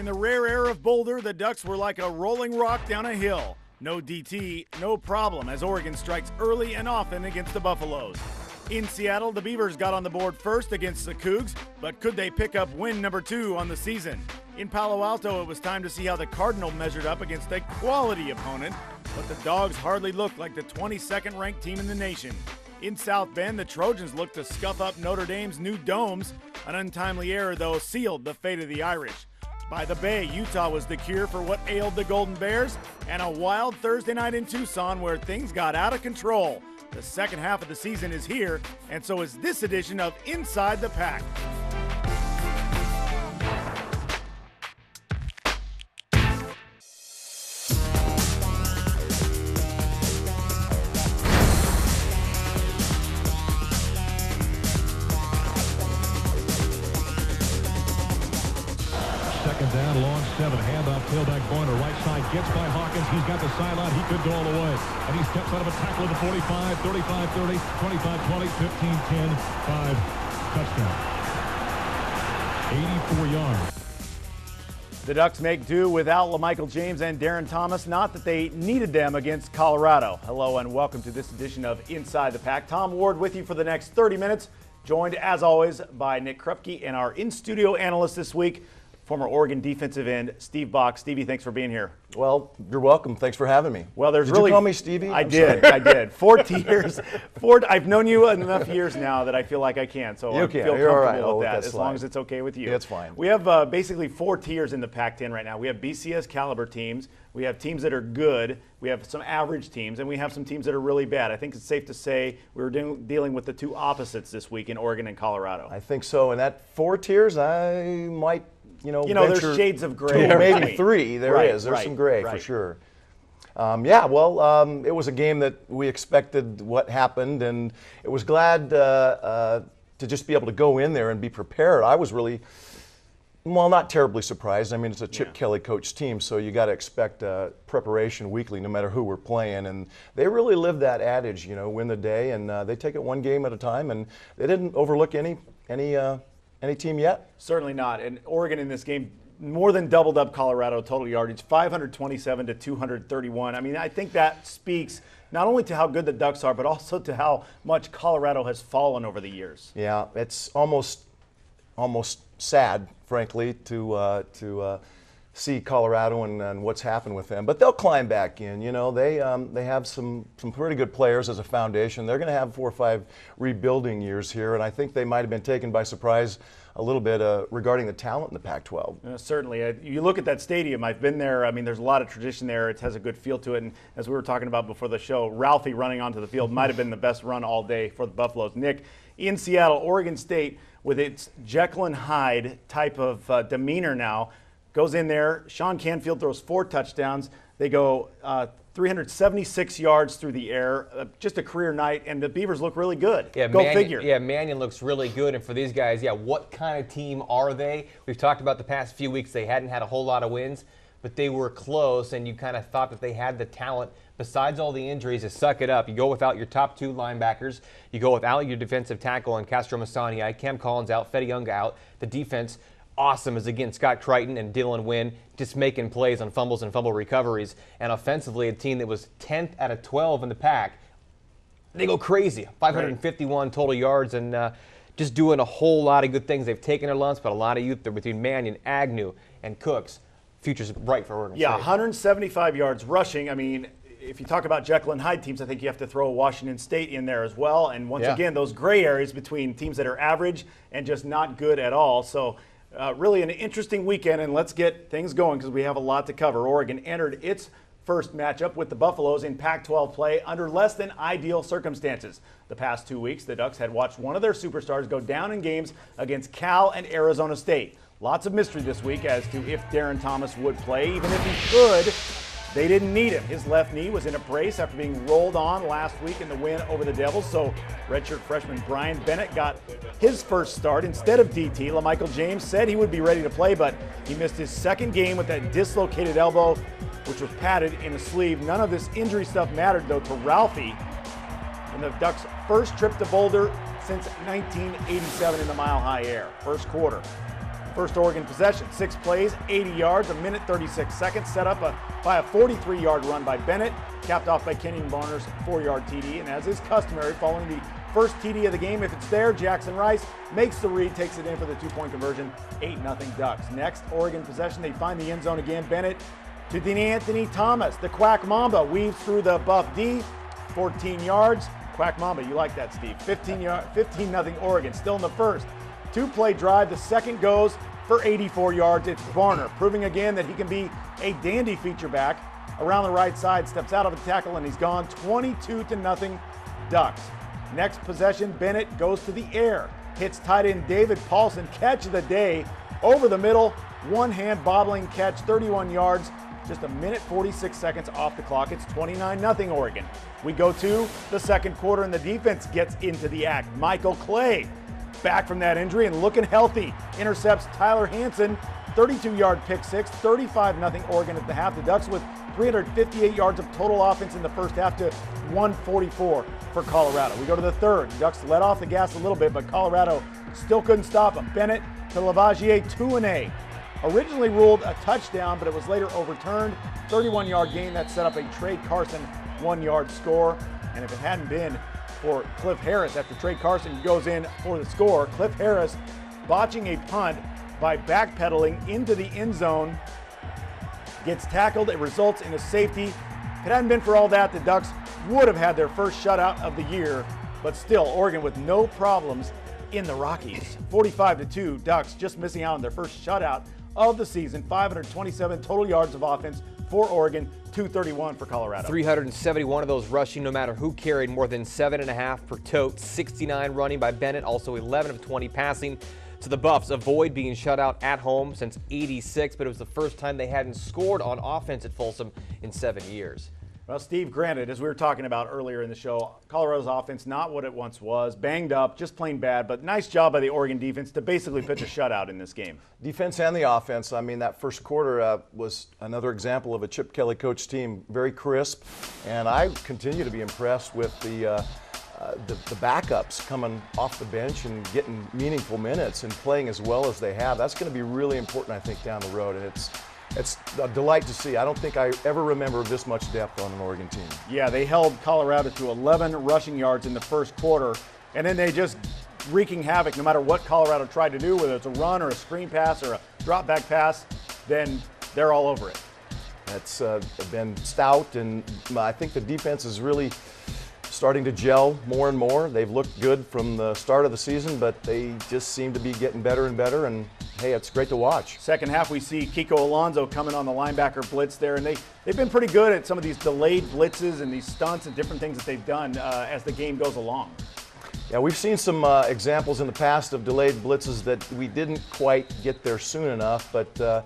In the rare air of Boulder, the Ducks were like a rolling rock down a hill. No DT, no problem, as Oregon strikes early and often against the Buffaloes. In Seattle, the Beavers got on the board first against the Cougs, but could they pick up win number 2 on the season? In Palo Alto, it was time to see how the Cardinal measured up against a quality opponent, but the Dogs hardly looked like the 22nd ranked team in the nation. In South Bend, the Trojans looked to scuff up Notre Dame's new domes. An untimely error, though, sealed the fate of the Irish. By the Bay, Utah was the cure for what ailed the Golden Bears, and a wild Thursday night in Tucson where things got out of control. The second half of the season is here, and so is this edition of Inside the Pac. Down, long 7, handoff, tailback corner, right side, gets by Hawkins, he's got the sideline, he could go all the way, and he steps out of a tackle at the 45, 35, 30, 25, 20, 15, 10, 5, touchdown. 84 yards. The Ducks make do without LaMichael James and Darren Thomas, not that they needed them against Colorado. Hello and welcome to this edition of Inside the Pac. Tom Ward with you for the next 30 minutes, joined as always by Nick Krupke and our in-studio analyst this week, former Oregon defensive end, Steve Baack. Stevie, thanks for being here. Well, you're welcome. Thanks for having me. Well, Did you call me Stevie? I did. 14 years. I've known you enough years now that I feel like I can. So I feel comfortable with that, as long as it's okay with you. Yeah, it's fine. We have basically 4 tiers in the Pac-10 right now. We have BCS caliber teams. We have teams that are good. We have some average teams, and we have some teams that are really bad. I think it's safe to say we were dealing with the 2 opposites this week in Oregon and Colorado. I think so. And that 4 tiers, I might. There's shades of gray. 2, maybe 3. There's some gray for sure. It was a game that we expected what happened, and it was glad to just be able to go in there and be prepared. I was really, not terribly surprised. I mean, it's a Chip Kelly coach team, so you got to expect preparation weekly, no matter who we're playing. And they really live that adage, win the day, and they take it one game at a time, and they didn't overlook any team yet? Certainly not. And Oregon in this game more than doubled up Colorado total yardage, 527 to 231. I mean, I think that speaks not only to how good the Ducks are, but also to how much Colorado has fallen over the years. Yeah, it's almost sad, frankly, to see Colorado and what's happened with them. But they'll climb back in. They have some pretty good players as a foundation. They're going to have 4 or 5 rebuilding years here, and I think they might have been taken by surprise a little bit regarding the talent in the Pac-12. Certainly. You look at that stadium. I've been there. I mean, there's a lot of tradition there. It has a good feel to it. And as we were talking about before the show, Ralphie running onto the field might have been the best run all day for the Buffaloes. Nick, in Seattle, Oregon State, with its Jekyll and Hyde type of demeanor now, goes in there. Sean Canfield throws 4 touchdowns. They go 376 yards through the air. Just a career night, and the Beavers look really good. Yeah, figure. Yeah, Mannion looks really good, and for these guys, what kind of team are they? We've talked about the past few weeks. They hadn't had a whole lot of wins, but they were close, and you kind of thought that they had the talent, besides all the injuries, to suck it up. You go without your top 2 linebackers. You go without your defensive tackle and Castro Masani. Cam Collins out, Fede Young out. The defense awesome is again Scott Crichton and Dylan Wynn just making plays on fumbles and fumble recoveries. And offensively, a team that was 10th out of 12 in the pack, they go crazy. 551 total yards and just doing a whole lot of good things. They've taken their lumps, but a lot of youth there between Mannion, Agnew, and Cooks. Future's bright for Oregon State. 175 yards rushing. I mean, if you talk about Jekyll and Hyde teams, I think you have to throw Washington State in there as well. And once again, those gray areas between teams that are average and just not good at all. So really an interesting weekend, and let's get things going because we have a lot to cover. Oregon entered its first matchup with the Buffaloes in Pac-12 play under less than ideal circumstances. The past 2 weeks, the Ducks had watched one of their superstars go down in games against Cal and Arizona State. Lots of mystery this week as to if Darren Thomas would play. Even if he could, they didn't need him. His left knee was in a brace after being rolled on last week in the win over the Devils. So redshirt freshman Brian Bennett got his first start instead of DT. LaMichael James said he would be ready to play, but he missed his second game with that dislocated elbow, which was padded in a sleeve. None of this injury stuff mattered, though, to Ralphie in the Ducks' first trip to Boulder since 1987 in the Mile High Air. First quarter. First Oregon possession, 6 plays, 80 yards, a minute 36 seconds, set up by a 43-yard run by Bennett, capped off by Kenyon Barner's 4-yard TD. And as is customary, following the first TD of the game, if it's there, Jackson Rice makes the read, takes it in for the 2-point conversion, 8-0 Ducks. Next Oregon possession, they find the end zone again. Bennett to DeAnthony Thomas. The Quack Mamba weaves through the buff D, 14 yards. Quack Mamba, you like that, Steve. 15-0 Oregon, still in the first. 2-play drive, the second goes for 84 yards. It's Barner, proving again that he can be a dandy feature back. Around the right side, steps out of a tackle, and he's gone. 22-0 Ducks. Next possession, Bennett goes to the air. Hits tight end David Paulson, catch of the day. Over the middle, one-hand bobbling catch, 31 yards. Just a minute 46 seconds off the clock. It's 29-0 Oregon. We go to the second quarter, and the defense gets into the act. Michael Clay, back from that injury and looking healthy, intercepts Tyler Hansen, 32-yard pick six, 35-0 Oregon at the half. The Ducks with 358 yards of total offense in the first half to 144 for Colorado. We go to the third. The Ducks let off the gas a little bit, but Colorado still couldn't stop them. Bennett to Lavagier, 2-and-A. Originally ruled a touchdown, but it was later overturned. 31-yard gain that set up a Trey Carson 1-yard score. And if it hadn't been for Cliff Harris, after Trey Carson goes in for the score, Cliff Harris botching a punt by backpedaling into the end zone, gets tackled. It results in a safety. If it hadn't been for all that, the Ducks would have had their first shutout of the year, but still, Oregon with no problems in the Rockies. 45-2, Ducks just missing out on their first shutout of the season. 527 total yards of offense for Oregon, 231 for Colorado. 371 of those rushing, no matter who carried, more than 7.5 per tote. 69 running by Bennett, also 11 of 20 passing. So the Buffs avoid being shut out at home since '86, but it was the first time they hadn't scored on offense at Folsom in 7 years. Well, Steve, granted, as we were talking about earlier in the show, Colorado's offense not what it once was, banged up, just plain bad, but nice job by the Oregon defense to basically pitch a shutout in this game. Defense and the offense. I mean, that first quarter was another example of a Chip Kelly coach team, very crisp, and I continue to be impressed with the backups coming off the bench and getting meaningful minutes and playing as well as they have. That's going to be really important, I think, down the road, and it's a delight to see. I don't think I ever remember this much depth on an Oregon team. Yeah, they held Colorado to 11 rushing yards in the first quarter, and then they just wreaking havoc no matter what Colorado tried to do, whether it's a run or a screen pass or a drop back pass, then they're all over it. That's been stout, and I think the defense is really starting to gel more and more. They've looked good from the start of the season, but they just seem to be getting better and better, and hey, it's great to watch. Second half, we see Kiko Alonso coming on the linebacker blitz there, and they've been pretty good at some of these delayed blitzes and these stunts and different things that they've done as the game goes along. Yeah, we've seen some examples in the past of delayed blitzes that we didn't quite get there soon enough, but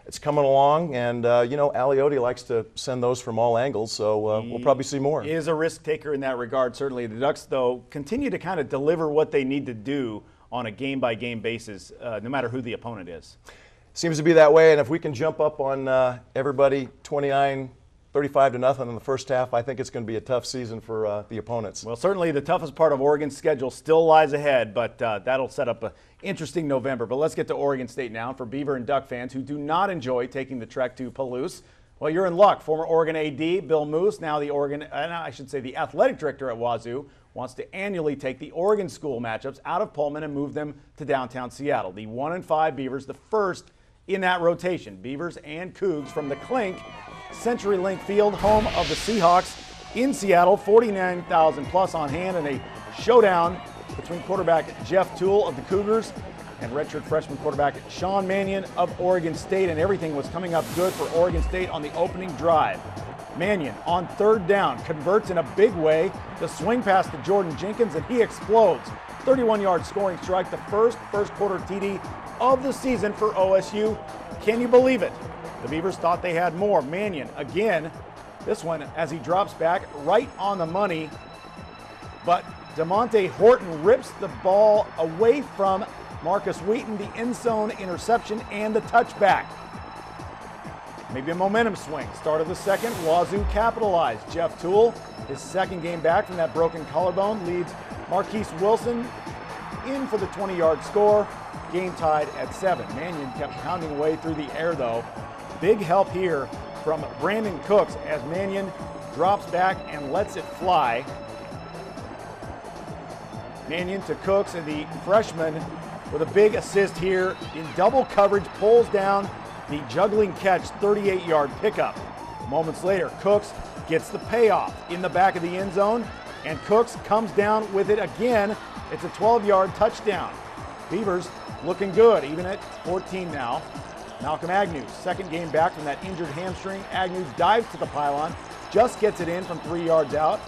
it's coming along, and Aliotti likes to send those from all angles, so we'll probably see more. He is a risk taker in that regard, certainly. The Ducks, though, continue to kind of deliver what they need to do on a game-by-game basis, no matter who the opponent is. Seems to be that way, and if we can jump up on everybody 35-0 in the first half, I think it's going to be a tough season for the opponents. Well, certainly the toughest part of Oregon's schedule still lies ahead, but that'll set up an interesting November. But let's get to Oregon State now. For Beaver and Duck fans who do not enjoy taking the trek to Palouse, well, you're in luck. Former Oregon AD Bill Moose, now the athletic director at Wazoo, wants to annually take the Oregon school matchups out of Pullman and move them to downtown Seattle. The 1-5 Beavers, the first in that rotation. Beavers and Cougs from the Clink, CenturyLink Field, home of the Seahawks in Seattle. 49,000 plus on hand, and a showdown between quarterback Jeff Toole of the Cougars and redshirt freshman quarterback Sean Mannion of Oregon State, and everything was coming up good for Oregon State on the opening drive. Mannion on third down converts in a big way. The swing pass to Jordan Jenkins, and he explodes. 31-yard scoring strike, the first quarter TD of the season for OSU. Can you believe it? The Beavers thought they had more. Mannion again, this one as he drops back right on the money, but DeMonte Horton rips the ball away from Marcus Wheaton, the end zone interception and the touchback. Maybe a momentum swing. Start of the second, Wazoo capitalized. Jeff Toole, his second game back from that broken collarbone, leads Marquise Wilson in for the 20-yard score. Game tied at 7. Mannion kept pounding away through the air, though. Big help here from Brandon Cooks as Mannion drops back and lets it fly. Mannion to Cooks, and the freshman with a big assist here in double coverage pulls down the juggling catch, 38-yard pickup. Moments later, Cooks gets the payoff in the back of the end zone, and Cooks comes down with it again. It's a 12-yard touchdown. Beavers looking good, even at 14 now. Malcolm Agnew, second game back from that injured hamstring. Agnew dives to the pylon, just gets it in from 3 yards out.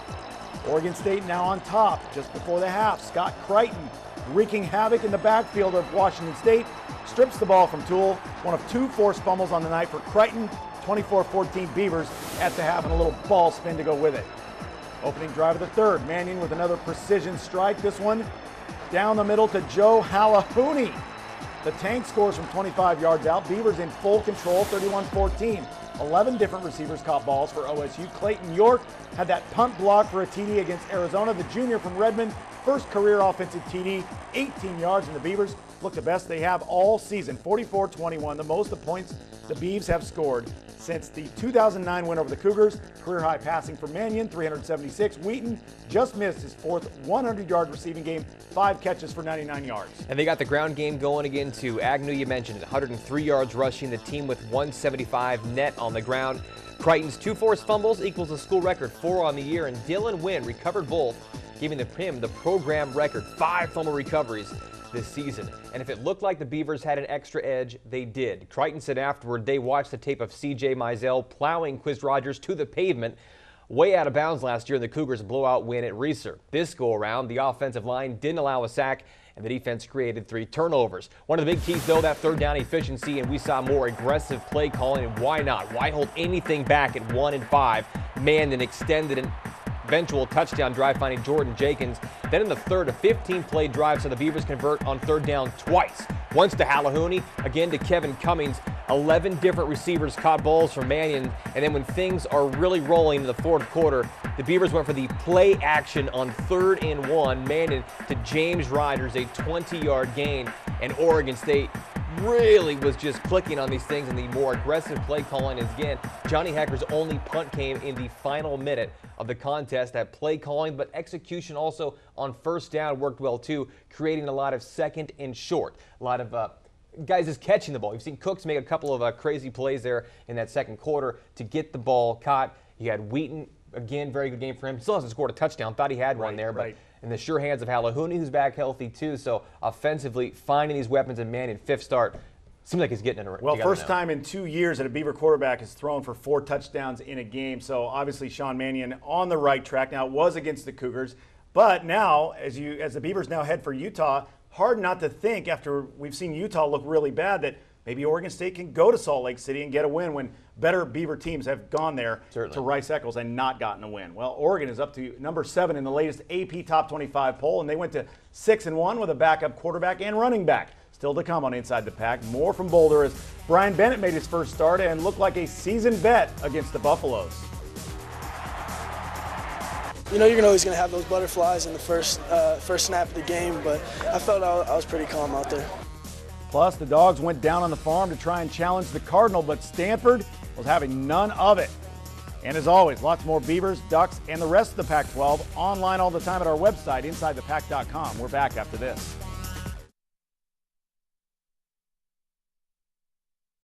Oregon State now on top just before the half. Scott Crichton wreaking havoc in the backfield of Washington State. Strips the ball from Toole. One of 2 forced fumbles on the night for Crichton. 24-14 Beavers at the half, and a little ball spin to go with it. Opening drive of the third. Mannion with another precision strike. This one down the middle to Joe Halahouni. The Tank scores from 25 yards out. Beavers in full control, 31-14. 11 different receivers caught balls for OSU. Clayton York had that punt block for a TD against Arizona. The junior from Redmond, first career offensive TD, 18 yards, and the Beavers look the best they have all season, 44-21, the most of points the Beavs have scored since the 2009 win over the Cougars. Career high passing for Mannion, 376. Wheaton just missed his 4th 100-yard receiving game, 5 catches for 99 yards. And they got the ground game going again too. Agnew, you mentioned it, 103 yards rushing, the team with 175 net on the ground. Crichton's 2 forced fumbles equals a school record, 4 on the year, and Dylan Wynn recovered both, giving him the program record, 5 fumble recoveries this season. And if it looked like the Beavers had an extra edge, they did. Crichton said afterward they watched the tape of C.J. Mizell plowing Quiz Rogers to the pavement way out of bounds last year in the Cougars' blowout win at Reser. This go-around, the offensive line didn't allow a sack, and the defense created 3 turnovers. One of the big keys, though, that third down efficiency, and we saw more aggressive play calling, and why not? Why hold anything back at 1 and 5? Mannion extended an eventual touchdown drive, finding Jordan Jenkins. Then in the third, a 15-play drive, so the Beavers convert on third down twice. Once to Halahouni, again to Kevin Cummings. 11 different receivers caught balls from Mannion, and then when things are really rolling in the fourth quarter, the Beavers went for the play action on 3rd and 1. Mannion to James Riders, a 20-yard gain, and Oregon State really was just clicking on these things, and the more aggressive play calling is, again, Johnny Hecker's only punt came in the final minute of the contest. That play calling, but execution also on first down worked well too, creating a lot of second and short. A lot of guys just catching the ball. You've seen Cooks make a couple of crazy plays there in that second quarter to get the ball caught. You had Wheaton, again, very good game for him. Still hasn't scored a touchdown. Thought he had one there, but in the sure hands of Halahouni, who's back healthy too. So offensively, finding these weapons, and Mannion, 5th start, seems like he's getting it. Well, first time in 2 years that a Beaver quarterback has thrown for 4 touchdowns in a game. So obviously Sean Mannion on the right track. Now, it was against the Cougars, but now as the Beavers now head for Utah, hard not to think, after we've seen Utah look really bad, that maybe Oregon State can go to Salt Lake City and get a win when better Beaver teams have gone there to Rice-Eccles and not gotten a win. Well, Oregon is up to number 7 in the latest AP Top 25 poll, and they went to 6-1 with a backup quarterback and running back. Still to come on Inside the Pac. More from Boulder as Brian Bennett made his first start and looked like a seasoned vet against the Buffaloes. You know, you're always going to have those butterflies in the first snap of the game, but I felt I was pretty calm out there. Plus, the Dogs went down on the farm to try and challenge the Cardinal, but Stanford was having none of it. And as always, lots more Beavers, Ducks, and the rest of the Pac-12 online all the time at our website, InsideThePac.com. We're back after this.